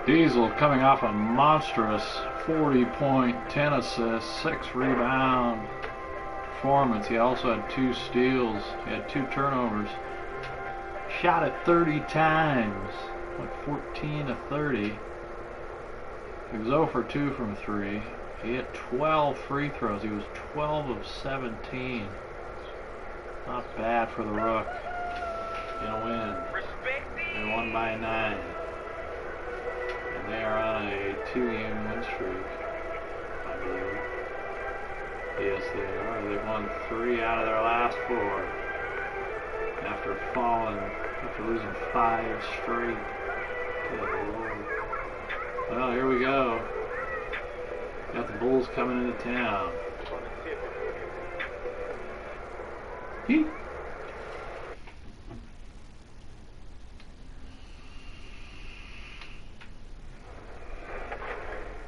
Diesel coming off a monstrous 40-point, 10 assists, 6 rebound performance. He also had 2 steals. He had 2 turnovers. Shot it 30 times. Went 14 of 30. He was 0 for 2 from 3. He hit 12 free throws. He was 12 of 17. Not bad for the Rook. In a win. They won by 9. And they are on a 2-game win streak, I believe. Yes, they are. They've won 3 out of their last 4. After losing 5 straight. Good Lord. Well, here we go. Got the Bulls coming into town. He.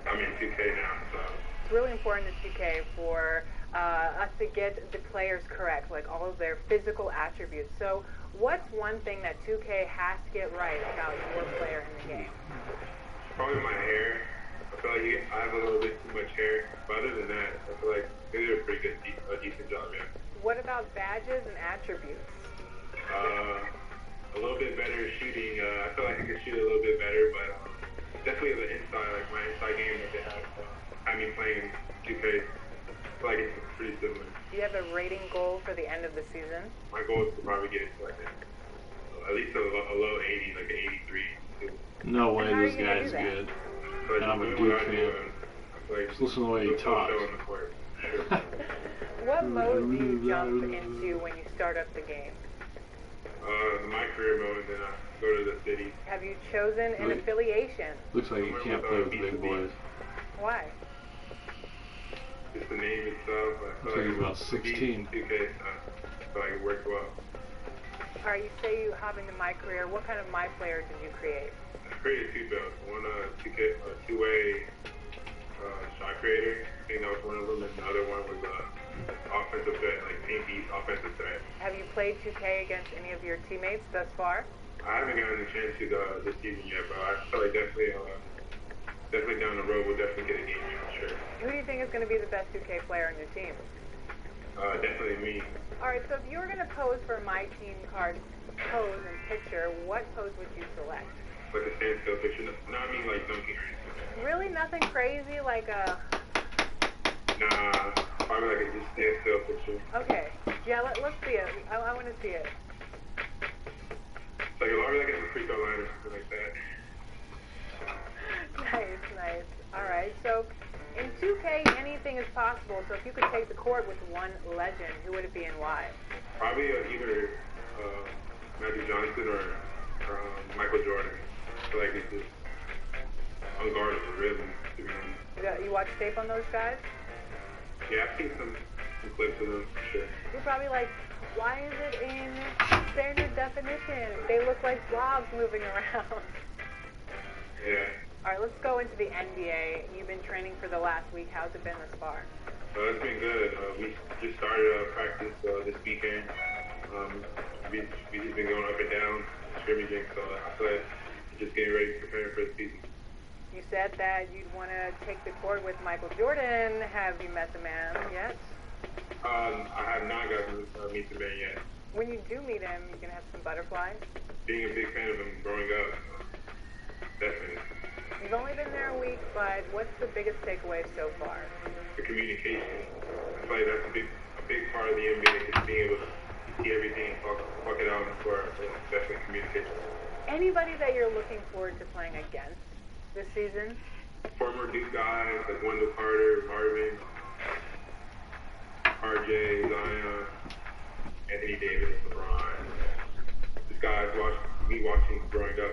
I'm in 2K now, so. It's really important in 2K for us to get the players correct, like all of their physical attributes. So what's one thing that 2K has to get right about your player in the game? Probably my hair. I feel like I have a little bit too much hair. But other than that, I feel like they did a pretty good, decent job, yeah. What about badges and attributes? A little bit better shooting. I feel like I could shoot a little bit better, but definitely the inside, like my inside game that they have. I mean, playing 2K, I feel like it's pretty similar. Do you have a rating goal for the end of the season? My goal is to probably get it to like at least a low 80, like an 83. No way this guy's good. And I'm a Duke fan. Just listen to the way he talks. What mode do you jump into when you start up the game? My career mode, then I go to the city. Have you chosen an affiliation? Looks like you can't play with the big boys. Why? Just the name itself. Looks like he's about 16. 2K, so it works well. Alright, you say you hop into My Career. What kind of My Player did you create? I created 2 builds. One 2K, two-way shot creator. I think that was one of them, and the other one was offensive threat, like team beat offensive threat. Have you played 2K against any of your teammates thus far? I haven't gotten the chance to this season yet, but I feel like definitely down the road we'll definitely get a game in for sure. Who do you think is going to be the best 2K player on your team? Definitely me. Alright, so if you were going to pose for my team card pose and picture, what pose would you select? Like a standstill picture. No, I mean like dunking or anything. Really? Nothing crazy like a... Nah, probably like a just standstill picture. Okay. Yeah, let's see it. I want to see it. Like probably like a free throw line or something like that. Nice, nice. Alright, so in 2K, anything is possible. So if you could take the court with one legend, who would it be and why? Probably either Magic Johnson or Michael Jordan. I feel like it's just unguardable, really, to be honest. You watch tape on those guys? Yeah, I've seen some clips of them, for sure. You're probably like, why is it in standard definition? They look like blobs moving around. Yeah. All right, let's go into the NBA. You've been training for the last week. How's it been thus far? It's been good. We just started practice this weekend. We've just been going up and down, scrimmaging, so I feel like just getting ready to prepare for the season. You said that you'd want to take the court with Michael Jordan. Have you met the man yet? I have not gotten to meet the man yet. When you do meet him, you're going to have some butterflies? Being a big fan of him growing up, definitely. You've only been there a week, but what's the biggest takeaway so far? The communication. I feel like that's a big part of the NBA, is being able to see everything and talk it out for definitely communication. Anybody that you're looking forward to playing against this season? Former Duke guys like Wendell Carter, Marvin, RJ, Zion, Anthony Davis, LeBron. These guys watching growing up.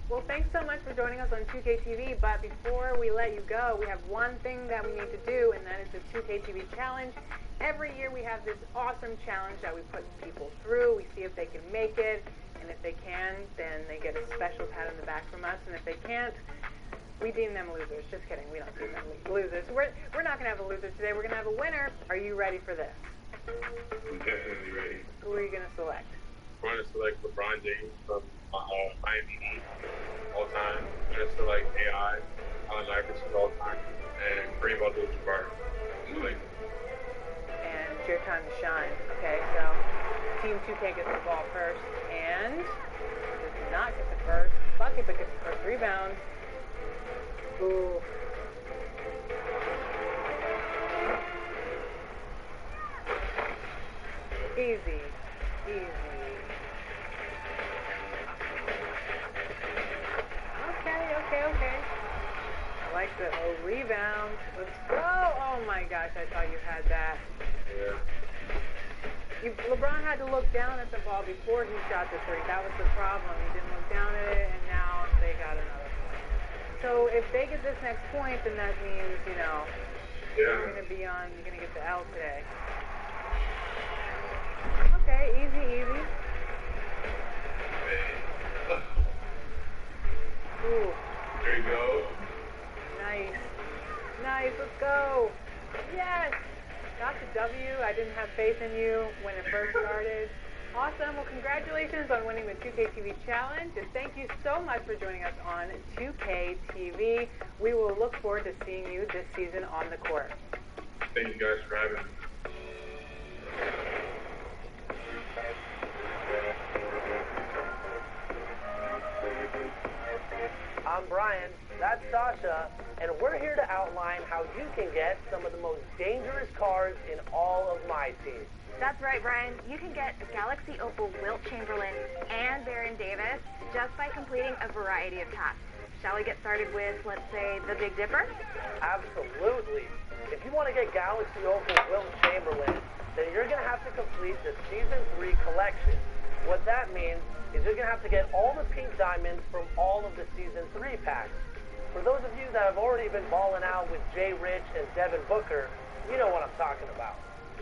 Well, thanks so much for joining us on 2K TV, but before we let you go, we have one thing that we need to do, and that is the 2K TV challenge. Every year we have this awesome challenge that we put people through. We see if they can make it, and if they can, then they get a special pat on the back from us, and if they can't, we deem them losers. Just kidding, we don't deem them losers. We're not going to have a loser today, we're going to have a winner. Are you ready for this? I'm definitely ready. Who are you going to select? I'm going to select LeBron James from Miami Heat all time. I'm going next to like AI, Allen Iverson all the time, and Kareem Abdul-Jabbar. Like, And it's your time to shine. Okay, so Team 2K gets the ball first, and does not get the first bucket, but gets the first rebound. Ooh. Easy. Okay. I like the rebound. Let's go. Oh my gosh, I thought you had that. yeah. LeBron had to look down at the ball before he shot the three. That was the problem. He didn't look down at it, and now they got another point. So if they get this next point, then that means, you're going to get the L today. Okay, easy. Ooh. There you go. Nice, let's go. Yes! Got the W. I didn't have faith in you when it first started. Awesome. Well, congratulations on winning the 2K TV Challenge, and thank you so much for joining us on 2K TV. We will look forward to seeing you this season on the court. Thank you guys for having me. I'm Brian, that's Sasha, and we're here to outline how you can get some of the most dangerous cards in all of my team. That's right, Brian. You can get Galaxy Opal Wilt Chamberlain and Baron Davis just by completing a variety of tasks. Shall we get started with, let's say, the Big Dipper? Absolutely. If you want to get Galaxy Opal Wilt Chamberlain, then you're going to have to complete the Season 3 collection. What that means is you're going to have to get all the pink diamonds from all of the Season 3 packs. For those of you that have already been balling out with Jay Rich and Devin Booker, you know what I'm talking about.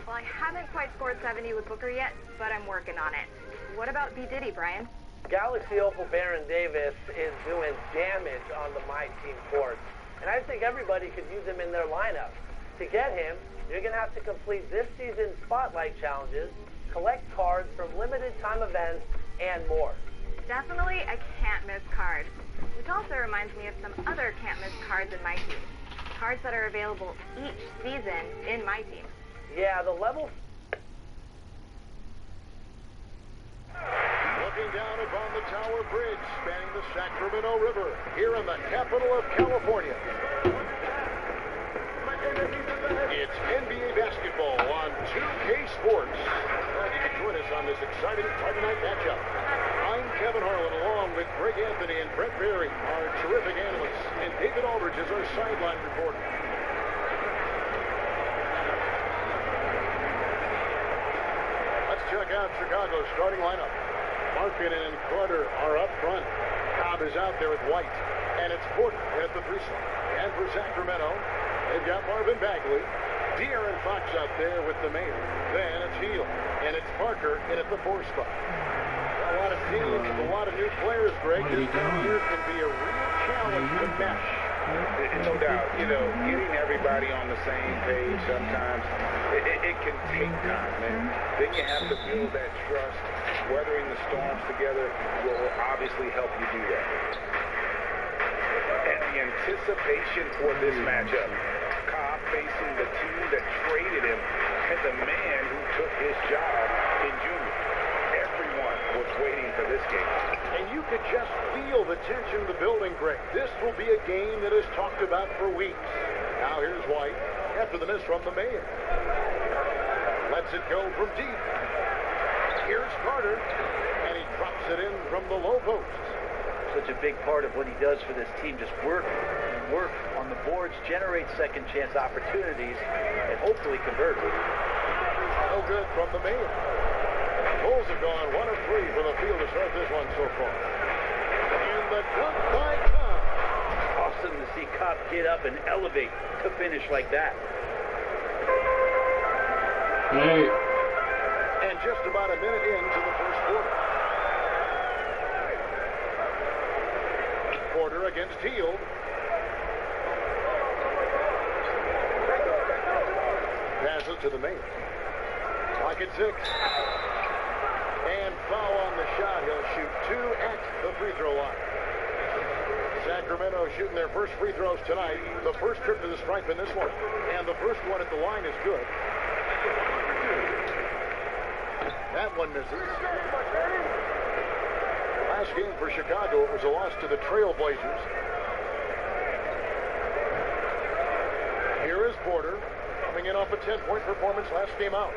Well, I haven't quite scored 70 with Booker yet, but I'm working on it. What about B. Diddy, Brian? Galaxy Opal Baron Davis is doing damage on the My Team court, and I think everybody could use him in their lineup. To get him, you're going to have to complete this season's Spotlight challenges, collect cards from limited time events, and more. Definitely a can't-miss card, which also reminds me of some other can't-miss cards in My Team. Cards that are available each season in My Team. Yeah, the level... Looking down upon the Tower Bridge spanning the Sacramento River here in the capital of California. It's NBA basketball on 2K Sports. Glad you can join us on this exciting Friday night matchup. I'm Kevin Harlan along with Greg Anthony and Brett Berry, our terrific analysts, and David Aldridge is our sideline reporter. Let's check out Chicago's starting lineup. Markkanen and Carter are up front. Cobb is out there with White. And it's Porter at the 3 slot. And for Sacramento, they've got Marvin Bagley. De'Aaron Fox out there with the Mayor. Then it's Hield. And it's Parker in at the 4 spot. A lot of teams, a lot of new players, Greg. This time of year can be a real challenge to mesh. No doubt, getting everybody on the same page sometimes, it can take time, and then you have to build that trust. Weathering the storms together will obviously help you do that. And the anticipation for this matchup, Cobb facing the team that traded him and the man who took his job in junior. Everyone was waiting for this game. And you could just feel the tension in the building, Greg. This will be a game that is talked about for weeks. Now here's White after the miss from the Mayor. Lets it go from deep. Here's Carter, and he drops it in from the low post. Such a big part of what he does for this team, just work on the boards, generate second chance opportunities, and hopefully convert. No good from the Mayor. Bulls have gone 1 of 3 from the field to start this one so far. And the dunk by Cobb. Awesome to see Cobb get up and elevate to finish like that. Hey. And just about a minute into the first quarter. Porter against Hield. Pass it to the Mayor. Clock at 6. And foul on the shot. He'll shoot 2 at the free throw line. Sacramento shooting their first free throws tonight. The first trip to the stripe in this one. And the first one at the line is good. That one misses. Last game for Chicago, it was a loss to the Trailblazers. Here is Porter, coming in off a 10-point performance last game out.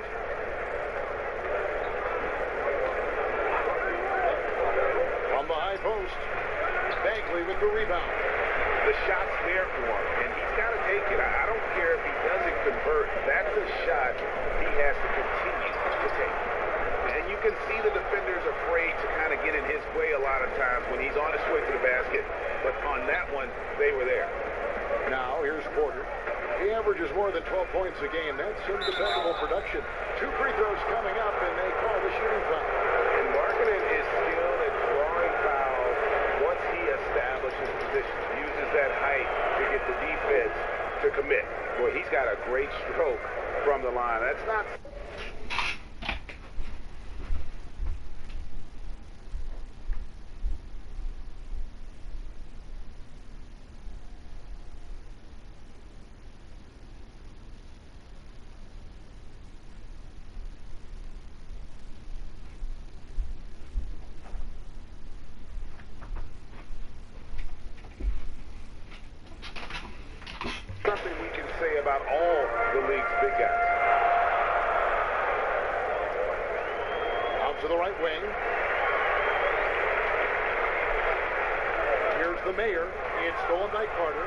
On the high post, Bagley with the rebound. The shot's there for him, and he's got to take it. I don't care if he doesn't convert. That's a shot he has to continue to take. And you can see the defenders afraid to kind of get in his way a lot of times when he's on his way to the basket. But on that one, they were there. Now, here's Porter. He averages more than 12 points a game. That's some dependable production. 2 free throws coming up, and they call the shooting foul. And Markkanen is skilled at drawing fouls once he establishes position. Uses that height to get the defense to commit. Boy, he's got a great stroke from the line. That's not... something we can say about all the league's big guys. Out to the right wing. Here's the mayor. It's stolen by Carter.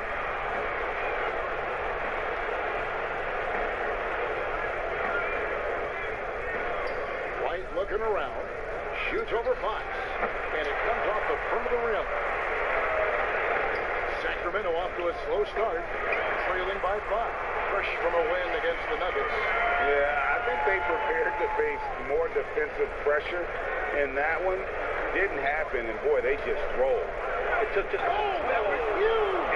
White looking around. Shoots over Fox. And it comes off the front of the rim. Sacramento off to a slow start, trailing by 5. Fresh from a win against the Nuggets. Yeah, I think they prepared to face more defensive pressure, and that one didn't happen, and boy, they just rolled. It took just... Oh, that was huge!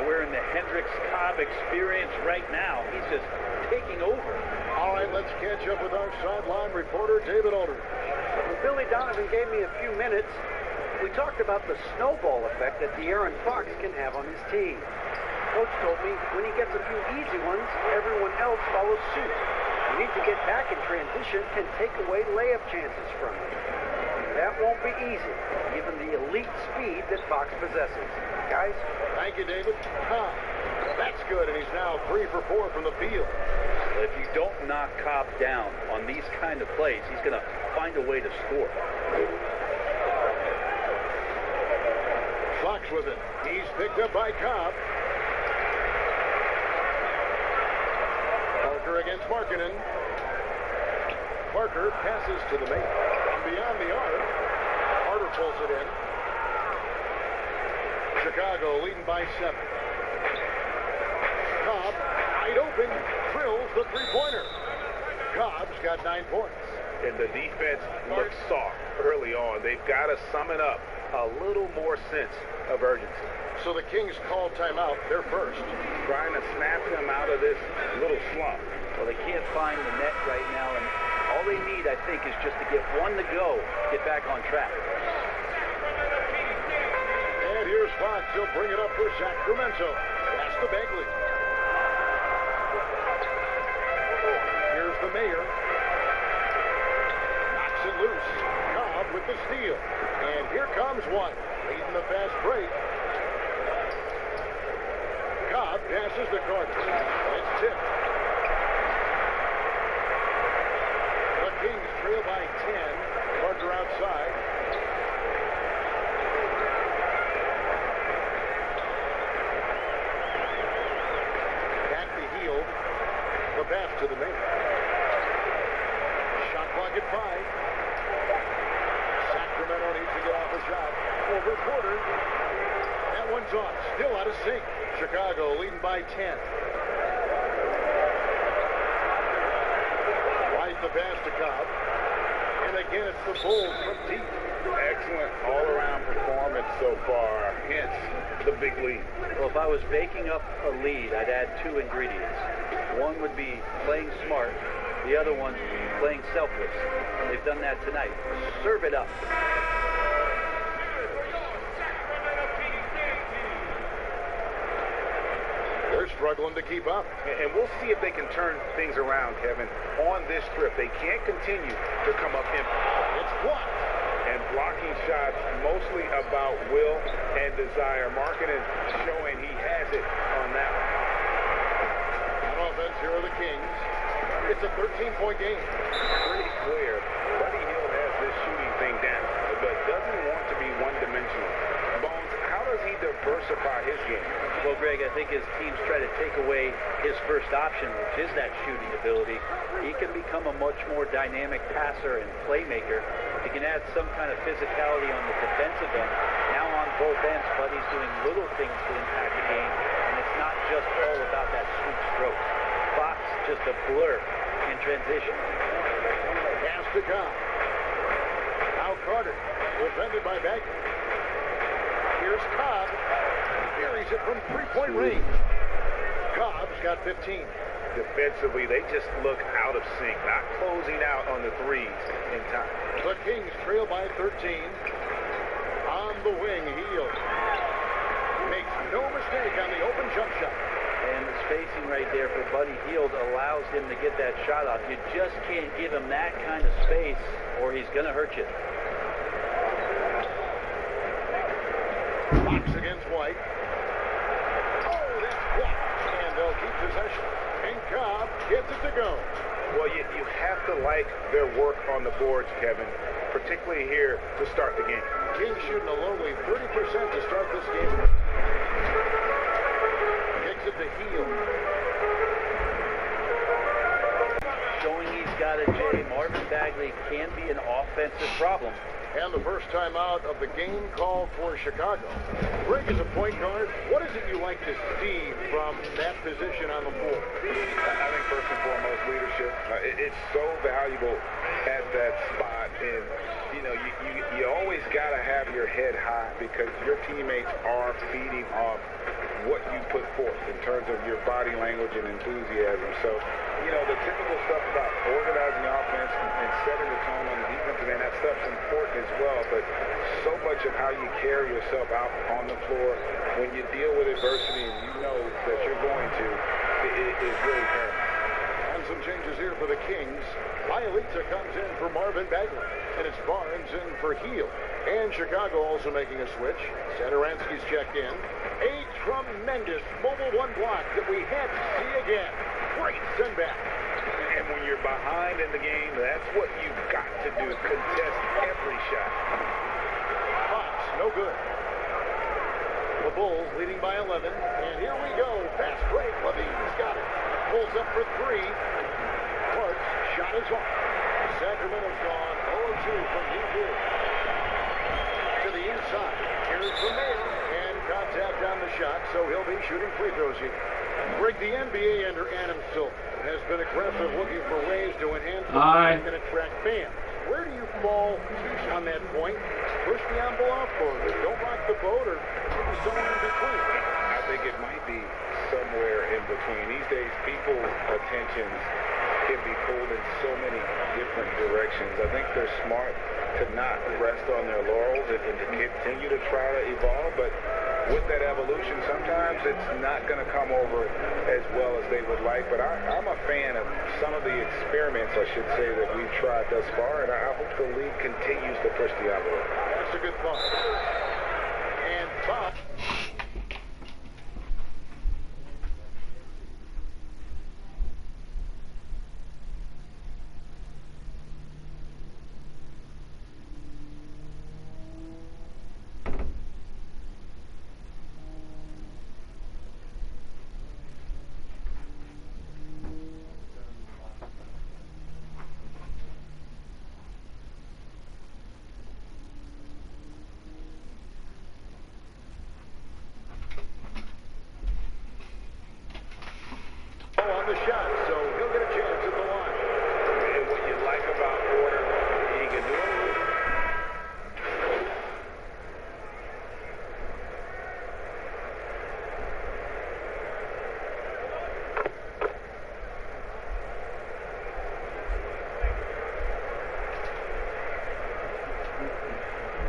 We're in the Hendricks Cobb experience right now. He's just taking over. All right, let's catch up with our sideline reporter, David Aldridge. Well, Billy Donovan gave me a few minutes. We talked about the snowball effect that De'Aaron Fox can have on his team. Coach told me when he gets a few easy ones, everyone else follows suit. You need to get back in transition and take away layup chances from him. That won't be easy, given the elite speed that Fox possesses. Guys? Thank you, David. That's good, and he's now 3 for 4 from the field. If you don't knock Cobb down on these kind of plays, he's going to find a way to score. Fox with it. He's picked up by Cobb. Parker against Markkanen. Parker passes to the main. From beyond the arc, Carter pulls it in. Chicago leading by 7. Cobb, wide open, drills the three-pointer. Cobb's got 9 points. And the defense looks soft early on. They've got to sum it up. A little more sense of urgency. So the Kings call timeout. They're first. Trying to snap him out of this little slump. Well, they can't find the net right now, and all they need, I think, is just to get one to go, get back on track. And here's Fox. He'll bring it up for Sacramento. Pass to Bagley. Here's the mayor. Knocks it loose. Cobb with the steal. And here comes White, leading the fast break. Cobb passes to Carter. It's tipped. The Kings trail by 10. Carter outside. Back to heel. The pass to the main. Shot clock at 5. Sacramento needs to get off a shot. Over Porter. That one's off. Still out of sync. Chicago leading by 10. White the pass to Cobb. And again, it's the Bulls from deep. Excellent all-around performance so far. Hence the big lead. Well, if I was baking up a lead, I'd add 2 ingredients. One would be playing smart. The other one, playing selfless. And they've done that tonight. Serve it up. they're struggling to keep up. And we'll see if they can turn things around, Kevin, on this trip. They can't continue to come up empty. It's blocked. And blocking shots mostly about will and desire. Markkanen showing he has it on that one. On offense, here are the Kings. It's a 13-point game. Pretty clear. Buddy Hield has this shooting thing down, but doesn't want to be one-dimensional. Bones, how does he diversify his game? Well, Greg, I think as teams try to take away his first option, which is that shooting ability, he can become a much more dynamic passer and playmaker. He can add some kind of physicality on the defensive end. Now on both ends, Buddy's doing little things to impact the game, and it's not just all about that sweep stroke. Fox just a blur in transition. Pass to Cobb. Now Carter, defended by Bagley. Here's Cobb. Buries it from three-point range. Cobb's got 15. Defensively, they just look out of sync, not closing out on the threes in time. The Kings trail by 13. On the wing, Hield makes no mistake on the open jump shot. And the spacing right there for Buddy Hield allows him to get that shot off. You just can't give him that kind of space or he's going to hurt you. Fox against White. Oh, that's blocked. And they'll keep possession. And Cobb gets it to go. Well, you have to like their work on the boards, Kevin, particularly here to start the game. Kings shooting a lowly 30% to start this game. Kicks it to Hield. Showing he's got it, Jay. Marvin Bagley can be an offensive problem. And the first time out of the game called for Chicago. Greg is a point guard. What is it you like to see from that position on the floor? I think first and foremost, leadership. It's so valuable at that spot. And, you know, you always got to have your head high because your teammates are feeding off what you put forth in terms of your body language and enthusiasm. So, you know, the typical stuff about organizing offense and setting the tone on the defensive end, that stuff's important as well, but so much of how you carry yourself out on the floor when you deal with adversity and you know that you're going to, it is really paramount. And some changes here for the Kings. Bielitsa comes in for Marvin Bagley, and it's Barnes in for Hield. And Chicago also making a switch. Satoransky's checked in. A tremendous mobile one block that we had to see again. Great send back. And when you're behind in the game, that's what you've got to do. Contest every shot. Fox, no good. The Bulls leading by 11. And here we go. Fast break. Levine's got it. Pulls up for three. Clark's shot is off. Sacramento's gone 0-2 from deep here. To the inside. Here's the Mayor. And contact on the shot, so he'll be shooting free throws here. Greg, the NBA under Adam Silver has been aggressive looking for ways to enhance the game and attract fans. Where do you fall on that point? Push the envelope or don't rock the boat or maybe somewhere in between? I think it might be somewhere in between. These days, people's attentions can be pulled in so many different directions. I think they're smart to not rest on their laurels and to continue to try to evolve, but with that evolution, sometimes it's not going to come over as well as they would like, but I'm a fan of some of the experiments, I should say, that we've tried thus far, and I hope the league continues to push the envelope. That's a good thought. And Bob. On the shot, so he'll get a chance at the line. And what you like about Porter, he can do it.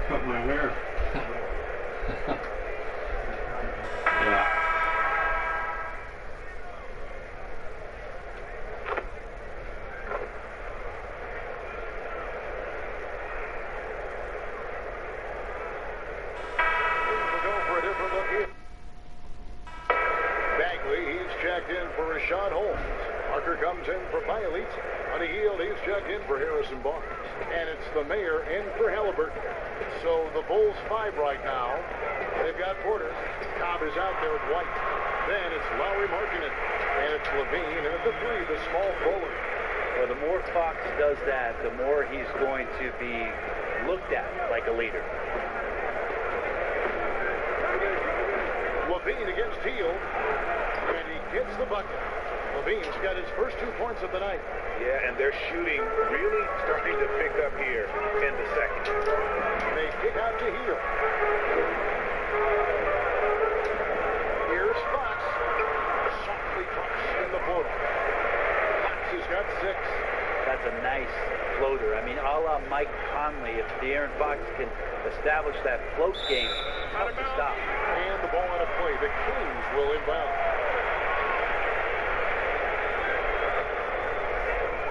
Cut my hair. Yeah. Bagley, he's checked in for Rashad Holmes. Parker comes in for Bialitz. On the heel, he's checked in for Harrison Barnes. And it's the mayor in for Halliburton. So the Bulls 5 right now. They've got Porter. Cobb is out there with White. Then it's Lowry Markkinen. And it's Levine. And at the 3, the small forward. Well, the more Fox does that, the more he's going to be looked at like a leader. Levine against Teal. And he gets the bucket. Levine's got his first 2 points of the night. Yeah, and their shooting really starting to pick up here in the second. They kick out to Hield. Here's Fox. Softly drops in the portal. Fox has got 6. That's a nice floater. I mean, a la Mike Conley, if De'Aaron Fox can establish that float game, tough to stop. And the ball out of play. The Kings will inbound.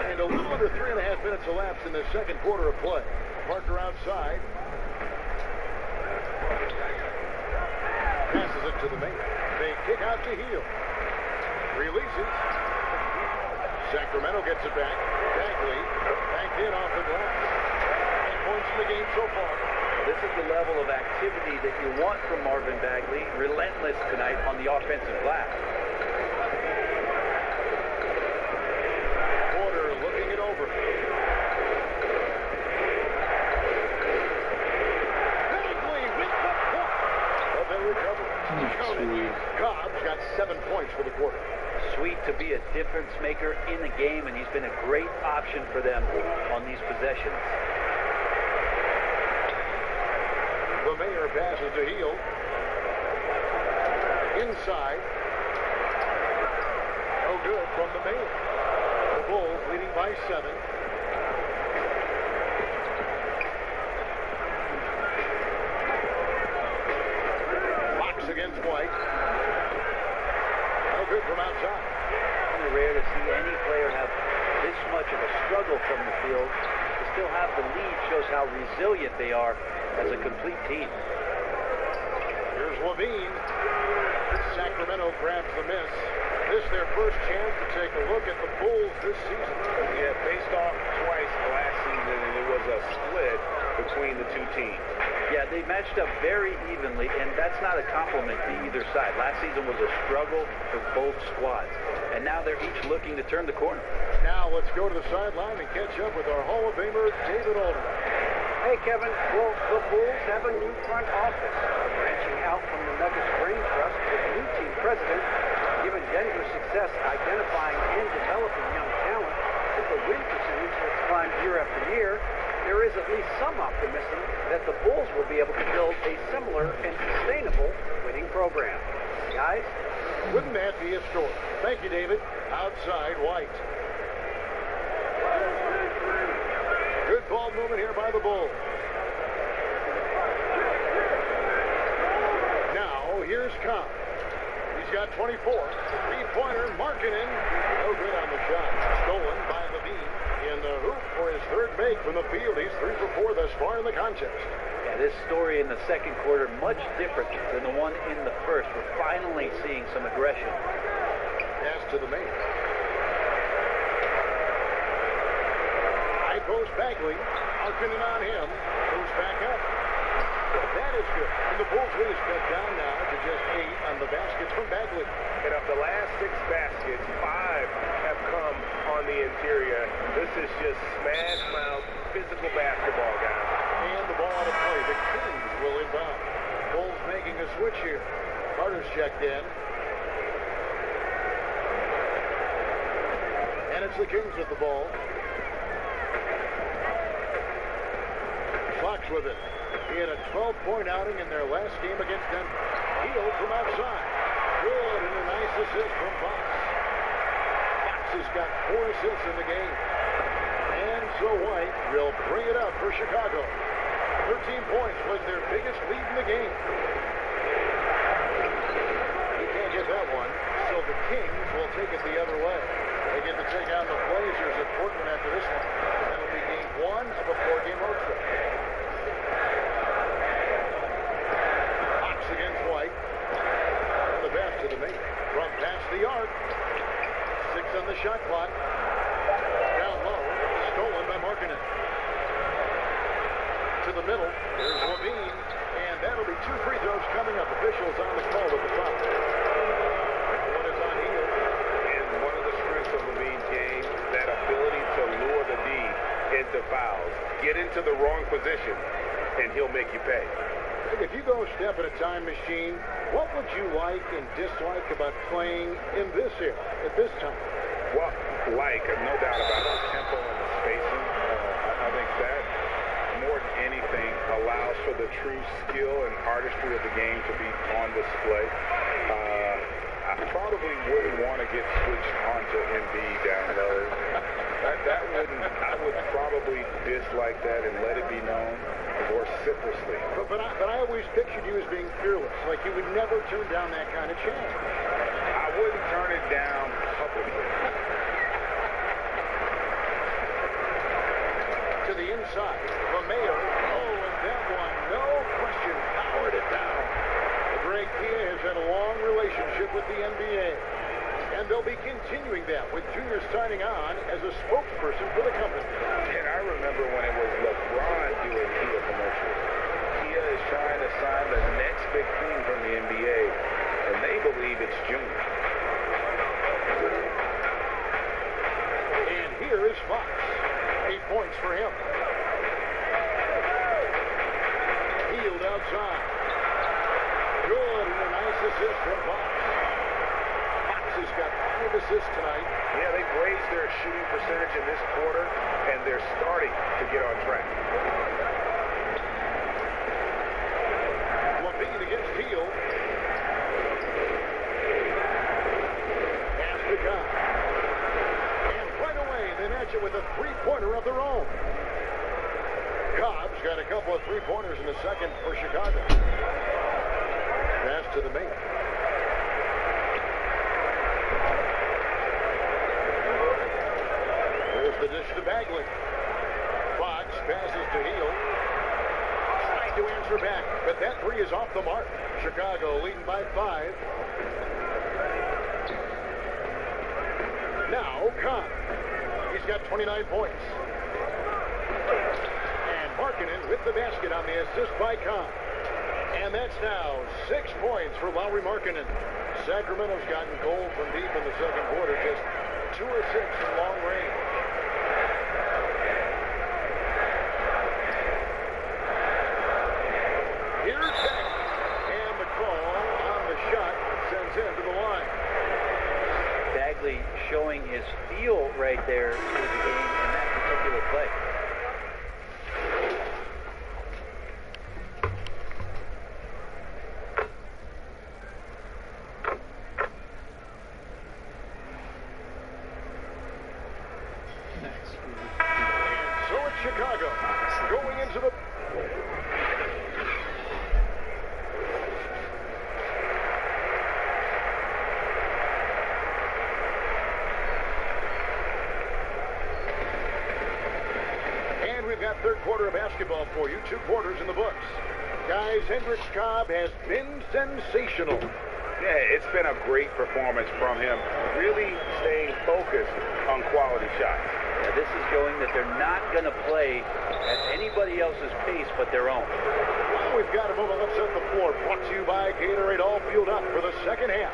And a little under 3.5 minutes elapsed in the second quarter of play. Parker outside. Passes it to the main. They kick out to Hield. Releases. Sacramento gets it back. Bagley backed in off the glass. 9 points in the game so far. This is the level of activity that you want from Marvin Bagley. Relentless tonight on the offensive glass. Porter looking it over. Bagley with the block. But they recover. Sweet. Cobb's got 7 points for the quarter. Sweet to be a difference maker in the game, and he's been a great option for them on these possessions. The mayor passes to Hield. Inside. No good from the mayor. The Bulls leading by 7. Fox against White. No good from outside. It's rare to see any player have this much of a struggle from the field. To still have the lead shows how resilient they are as a complete team. Here's Levine. Sacramento grabs the miss. This is their first chance to take a look at the Bulls this season. Yeah, faced off twice last season, and it was a split between the two teams. Yeah, they matched up very evenly, and that's not a compliment to either side. Last season was a struggle for both squads, and now they're each looking to turn the corner. Now let's go to the sideline and catch up with our Hall of Famer, David Alderman. Hey, Kevin. Well, the Bulls have a new front office, branching out from the Nuggets Brain Trust with a new team president, given Denver success identifying and developing young talent with a win percentage that's climbed year after year. There is at least some optimism that the Bulls will be able to build a similar and sustainable winning program. Guys? Wouldn't that be a story? Thank you, David. Outside, White. Good ball movement here by the Bulls. Now, here's Cobb. He's got 24. Three-pointer, Markkinen. No good on the shot. Stolen by Levine. In the hoop for his third make from the field. He's 3 for 4 thus far in the contest. Yeah, this story in the second quarter much different than the one in the first. We're finally seeing some aggression. Pass to the main. High post Bagley. Markkinen on him. Goes back up. That is good. And the Bulls lead is cut down now to just 8 on the baskets from Bagley. And of the last 6 baskets, 5 have come on the interior. This is just smash mouth physical basketball, guys. And the ball out of play. The Kings will inbound. Bulls making a switch here. Carter's checked in. And it's the Kings with the ball. Fox with it. He had a 12-point outing in their last game against Denver. Hield from outside. Good, and a nice assist from Fox. Fox has got 4 assists in the game. And so White will bring it up for Chicago. 13 points was their biggest lead in the game. He can't get that one, so the Kings will take it the other way. They get to take on the Blazers at Portland after this one. That'll be game 1 of a 4-game road trip. Fox against White. the arc. 6 on the shot clock. Down low. Stolen by Markkanen. To the middle. There's Levine. And that'll be 2 free throws coming up. Officials on the call at the top. One is on Hield. And one of the strengths of Levine's game, that ability to lure the D into fouls. Get into the wrong position, and he'll make you pay. If you go a step in a time machine, what would you like and dislike about playing in this era, at this time? Well, no doubt about the tempo and the spacing. I think that, more than anything, allows for the true skill and artistry of the game to be on display. I probably wouldn't want to get switched onto Embiid down low. I would probably dislike that and let it be known vociferously. But I always pictured you as being fearless, like you would never turn down that kind of chance. I wouldn't turn it down publicly. To the inside, LeMayer. Oh, and that one, no question, powered it down. Greg Kia has had a long relationship with the NBA. And they'll be continuing that with Junior signing on as a spokesperson for the company. And I remember when it was LeBron doing Kia commercials. Kia is trying to sign the next big thing from the NBA, and they believe it's Junior. And here is Fox. 8 points for him. Hield outside. Good, and a nice assist from Fox. Fox has got 5 assists tonight. Yeah, they've raised their shooting percentage in this quarter, and they're starting to get on track. Levine against Hield. Pass to Cobb. And right away, they match it with a 3-pointer of their own. Cobb's got a couple of 3-pointers in the second for Chicago. Pass to the Mayor. There's the dish to Bagley. Fox passes to Hield. Trying to answer back, but that 3 is off the mark. Chicago leading by 5. Now, Cobb. He's got 29 points. And Markkanen with the basket on the assist by Cobb. And that's now 6 points for Lauri Markkanen. Sacramento's gotten gold from deep in the second quarter, just 2 or 6 from long range. Here's Beck, and the call on the shot sends him to the line. Bagley showing his feel right there through the game in that particular play. So it's Chicago going into the... And we've got third quarter of basketball for you. 2 quarters in the books. Guys, Hendricks Cobb has been sensational. Yeah, it's been a great performance from him. Really staying focused on quality shots. Now, this is showing that they're not going to play at anybody else's pace but their own. Well, we've got a moment. Let's set the floor. Brought to you by Gatorade, all fueled up for the second half.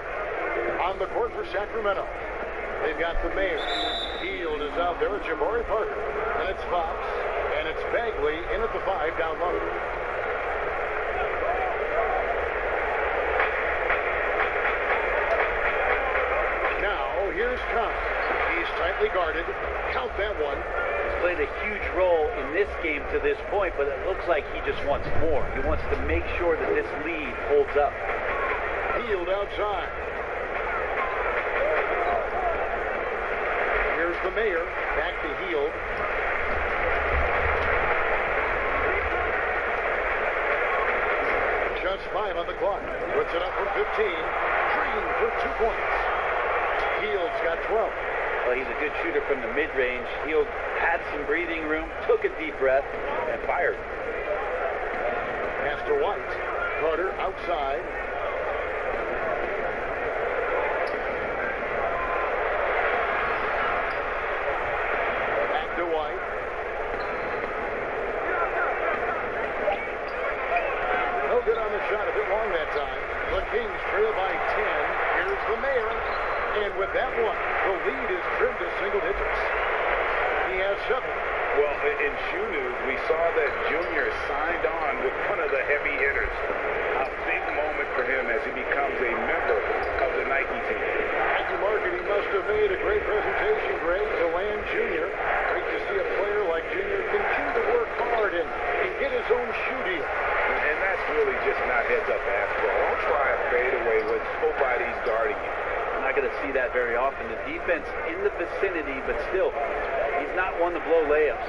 On the court for Sacramento, they've got the Mayor. Hield is out there with Jabari Parker. And it's Fox. And it's Bagley in at the 5 down low. Now, here's Cobb. He's tightly guarded. Count that one. He's played a huge role in this game to this point, but it looks like he just wants more. He wants to make sure that this lead holds up. Hield outside. Here's the Mayor. Back to Hield. Just 5 on the clock. Puts it up from 15. Green for 2 points. Hield's got 12. Well, he's a good shooter from the mid-range. Hield had some breathing room, took a deep breath, and fired. Pass to White. Carter outside. Kings trail by 10. Here's the mayor. And with that one, the lead is trimmed to single digits. He has 7. Well, in shoe news, we saw that Junior signed on with one of the heavy hitters. A big moment for him as he becomes a member of the Nike team. Thank you, Mark, and he must have made a great presentation, Greg, to Land Jr. Great to see a player like Junior continue to work hard and get his own shoe deal. And that's really just not heads-up basketball. Don't try a fadeaway when nobody's guarding you. We're not going to see that very often. The defense in the vicinity, but still, he's not one to blow layups.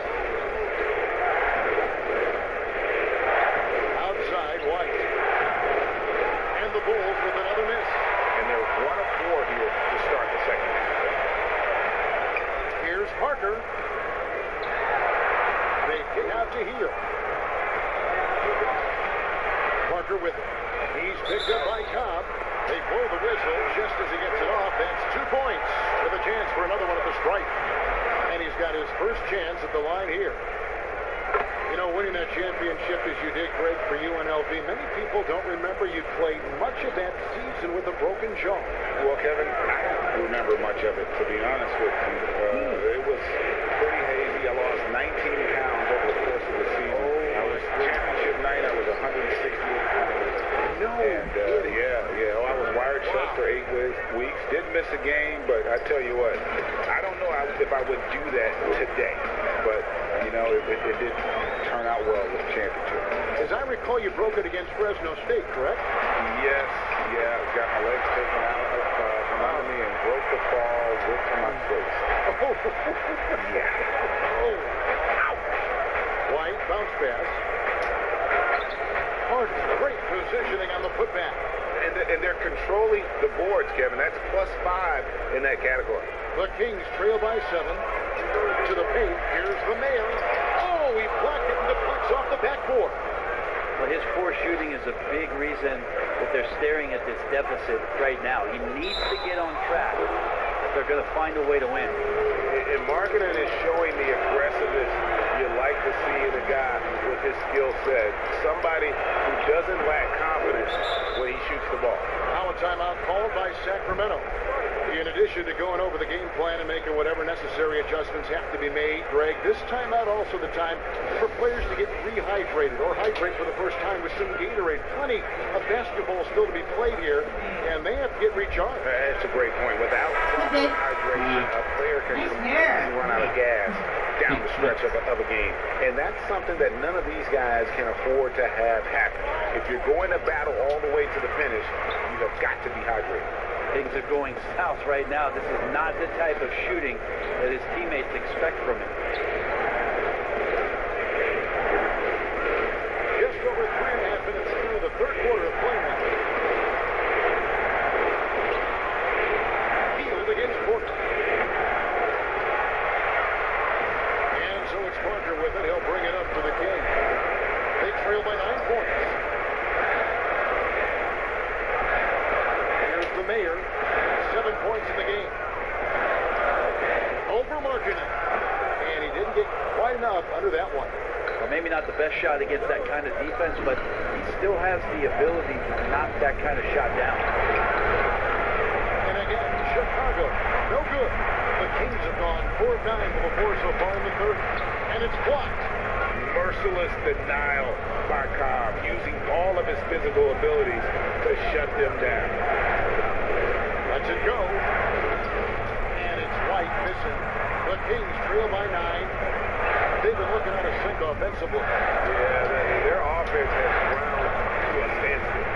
Outside, White. And the Bulls with another miss. And they're 1 of 4 here to start the second half. Here's Parker. They kick out to Heel. Parker with it. He's picked up by Cobb. They blow the whistle just as he gets it off. That's 2 points with a chance for another one at the stripe. And he's got his first chance at the line here. You know, winning that championship as you did, Greg, for UNLV, many people don't remember you played much of that season with a broken jaw. Well, Kevin, I don't remember much of it, to be honest with you. It was pretty hazy. I lost 19 pounds over the course of the season. I was championship night. I was 168 pounds. No. And, I was wired shut for 8 weeks. Didn't miss a game, but I tell you what, I don't know if I would do that today. But, you know, it did turn out well with the championship. As I recall, you broke it against Fresno State, correct? Yes, got my legs taken out from under me and broke the fall with my face. Yeah. Oh. White, bounce pass. Harden, great positioning on the putback. And they're controlling the boards, Kevin. That's +5 in that category. The Kings trail by 7. To the paint, here's the mayor. Oh, he blocked it and deflects off the backboard. Well, his poor shooting is a big reason that they're staring at this deficit right now. He needs to get on track if they're going to find a way to win. And Markkanen is showing the aggressiveness you like to see in a guy with his skill set. Somebody who doesn't lack confidence when he shoots the ball. Now a timeout called by Sacramento. In addition to going over the game plan and making whatever necessary adjustments have to be made, Greg, this timeout also the time for players to get rehydrated or hydrate for the first time with some Gatorade. Plenty of basketball still to be played here, and they have to get recharged. That's a great point. Without proper hydration, a player can completely run out of gas down the stretch of a game. And that's something that none of these guys can afford to have happen. If you're going to battle all the way to the finish, you have got to be hydrated. Things are going south right now. This is not the type of shooting that his teammates expect from him. Just over 3.5 minutes through the third quarter of play now. Field against Porter. And so it's Parker with it. He'll bring it up for the Kings. They trail by 9 points. Here's the mayor. 7 points in the game. Over Markkanen. And he didn't get quite enough under that one. Well, maybe not the best shot against that kind of defense, but he still has the ability to knock that kind of shot down. And again, Chicago, no good. The Kings have gone 4 of 9 from the floor so far in the third. And it's blocked. Merciless denial by Cobb, using all of his physical abilities to shut them down. Lets it go. And it's White missing. The Kings trail by 9. They've been looking at a sink offensively. Yeah, their offense has ground to a standstill.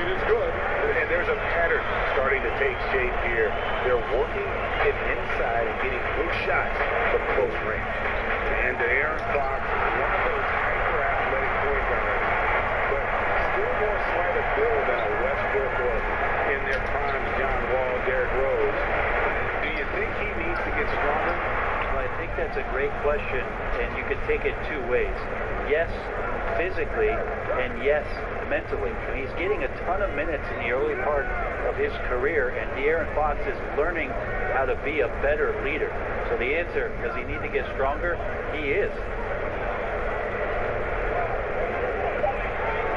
It is good. And there's a pattern starting to take shape here. They're working it inside and getting good shots from close range. And Aaron Fox is one of those hyper-athletic point guards, but still more slight of build than a Westbrook or in their primes, John Wall, Derrick Rose. Do you think he needs to get stronger? Well, I think that's a great question, and you could take it 2 ways. Yes, physically, and yes, mentally. He's getting a ton of minutes in the early part of his career, and De'Aaron Fox is learning how to be a better leader. So the answer, does he need to get stronger? He is.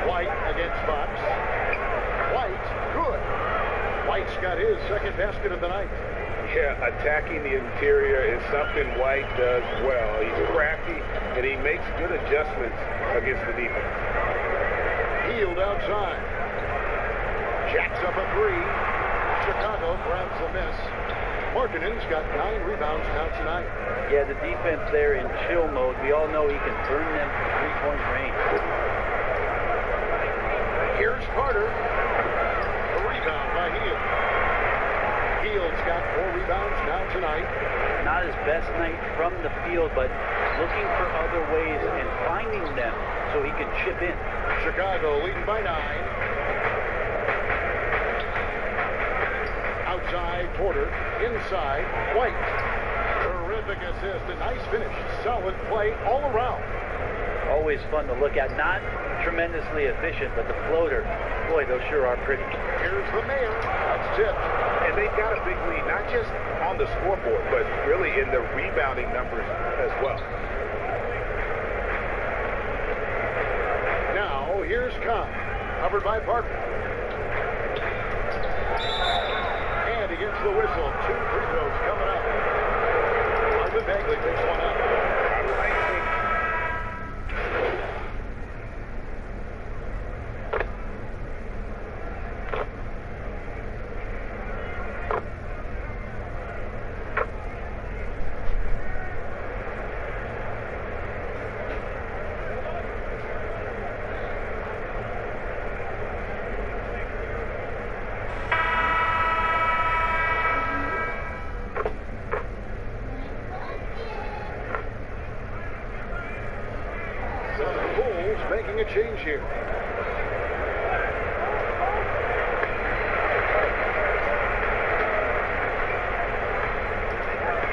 White against Fox. White, got his second basket of the night. Yeah, attacking the interior is something White does well. He's crafty, and he makes good adjustments against the defense. Hield outside. Jacks up a three. Chicago grabs the miss. Markkanen's got 9 rebounds now tonight. Yeah, the defense there in chill mode. We all know he can burn them from three-point range. Here's Carter. A rebound by Hield. Hield's got 4 rebounds now tonight. Not his best night from the field, but looking for other ways and finding them so he can chip in. Chicago leading by 9. Outside, Porter. Inside, White. Terrific assist. A nice finish. Solid play all around. Always fun to look at. Not tremendously efficient, but the floater, boy, those sure are pretty. Here's the Mayor. That's tipped. And they've got a big lead, not just on the scoreboard, but really in the rebounding numbers as well. Now, here's Cobb. Covered by Parker. And against the whistle, 2 free throws coming up. Marvin Bagley picks one up. Making a change here.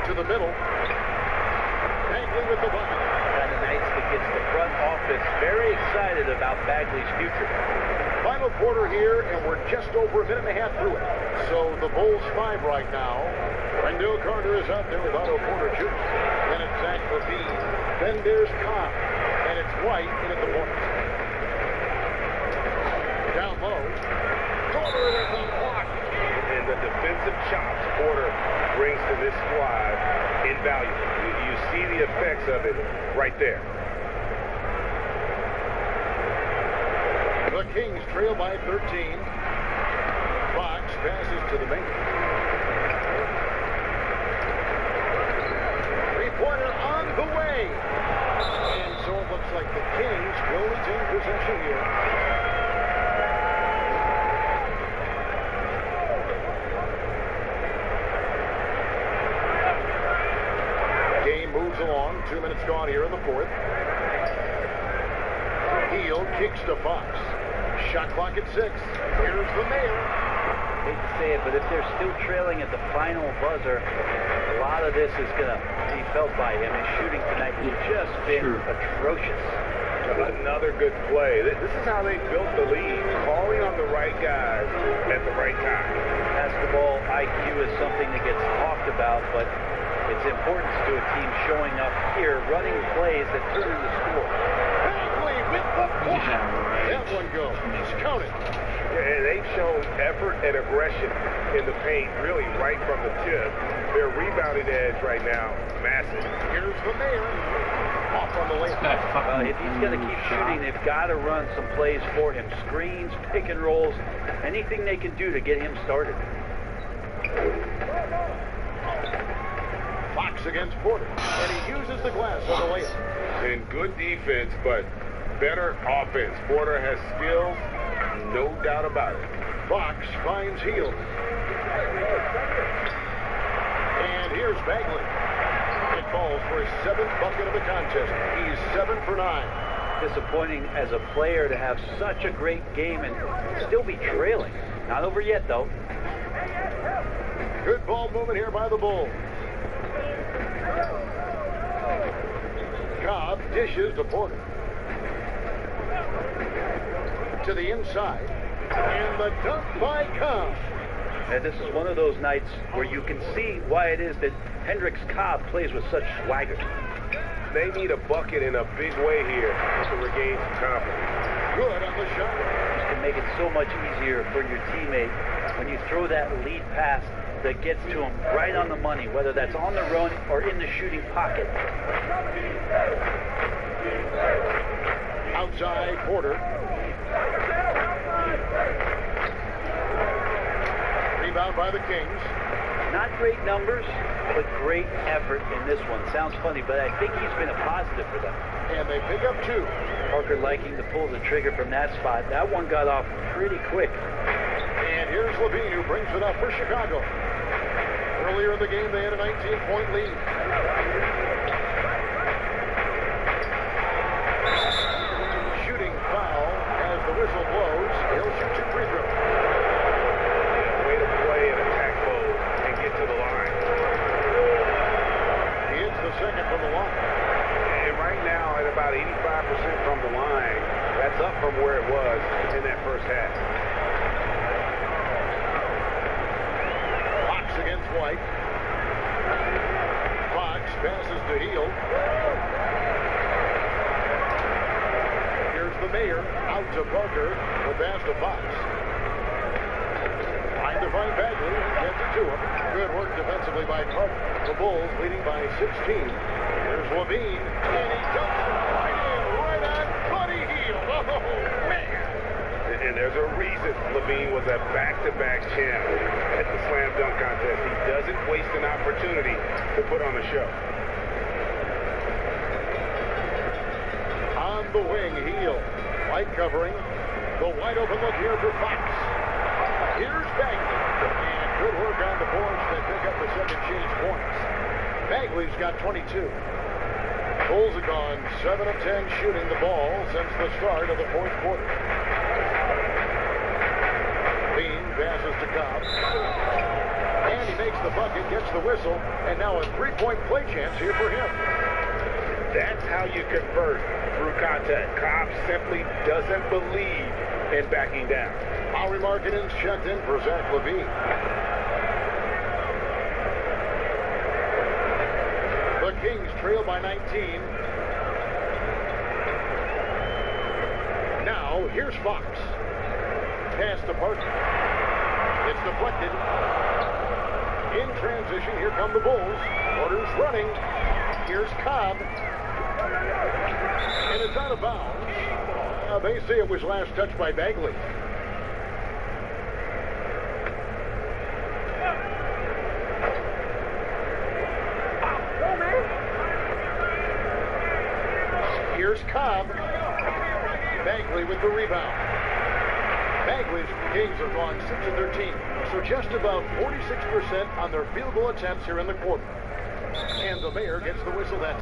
To the middle. Bagley with the bucket. Kind of nice that gets the front office very excited about Bagley's future. Final quarter here, and we're just over a minute and a half through it. So the Bulls 5 right now. Wendell Carter is out there with Otto Porter Jr. Then it's Zach LaVine. Then there's Cobb. And it's White in at the point. Down low. Porter with the block. And the defensive chops Porter brings to this squad invaluable. You see the effects of it right there. The Kings trail by 13. Fox passes to the main. Three-pointer on the way. And so it looks like the Kings will retain possession here. Game moves along. 2 minutes gone here in the fourth. Hield kicks to Fox. Shot clock at 6. Here's the Mayor. Hate to say it, but if they're still trailing at the final buzzer, a lot of this is going to be felt by him. His shooting tonight has just been atrocious. Another good play. This is how they built the lead, calling on the right guys at the right time. Basketball IQ is something that gets talked about, but its importance to a team showing up here, running plays that turn into score. Bagley with the block. That one goes. Count it. And they've shown effort and aggression in the paint, really right from the tip. Their rebounding edge right now, massive. Here's the Mayor. Off on the layup. If he's going to keep shooting, they've got to run some plays for him. Screens, pick and rolls, anything they can do to get him started. Fox against Porter. And he uses the glass on the layup. And good defense, but better offense. Porter has skills, no doubt about it. Fox finds Hield. And here's Bagley. It falls for his 7th bucket of the contest. He's 7 for 9. Disappointing as a player to have such a great game and still be trailing. Not over yet, though. Good ball movement here by the Bulls. Cobb dishes to Porter. To the inside. And the dunk by Cobb. And this is one of those nights where you can see why it is that Hendricks Cobb plays with such swagger. They need a bucket in a big way here to regain some confidence. Good on the shot. You can make it so much easier for your teammate when you throw that lead pass that gets to him right on the money, whether that's on the run or in the shooting pocket. Outside Porter. Rebound by the Kings. Not great numbers, but great effort in this one. Sounds funny, but I think he's been a positive for them. And they pick up 2. Parker liking to pull the trigger from that spot. That one got off pretty quick. And here's Levine, who brings it up for Chicago. Earlier in the game, they had a 19-point lead. Shooting foul as the whistle blows. He'll shoot 2 free throws. Yeah, way to play and attack both and get to the line. He hits the second from the line. And right now, at about 85% from the line, that's up from where it was in that first half. Fox against White. Fox passes to Hield. Here's the Mayor out to Parker. The pass to Fox. Trying to find Bagley. Gets it to him. Good work defensively by Carter. The Bulls leading by 16. Here's Levine. And he dumps it right in. Right on Buddy Hield. Oh, man. And there's a reason Levine was a back-to-back champ at the slam dunk contest. He doesn't waste an opportunity to put on a show. On the wing, Hield. White covering. The wide open look here for Fox. Here's Bagley. And good work on the boards to pick up the second change points. Bagley's got 22. Bulls have gone 7 of 10 shooting the ball since the start of the fourth quarter. Bean passes to Cobb. And he makes the bucket, gets the whistle, and now a 3-point play chance here for him. That's how you convert through contact. Cobb simply doesn't believe in backing down. Lowry Markkanen's checked in for Zach LaVine. The Kings trail by 19. Now, here's Fox. Pass to Parker. It's deflected. In transition, here come the Bulls. Porter's running. Here's Cobb. And it's out of bounds. They say it was last touched by Bagley. Here's Cobb. Bagley with the rebound. Bagley's Kings have gone 6 of 13, so just about 46% on their field goal attempts here in the quarter. And the Mayor gets the whistle that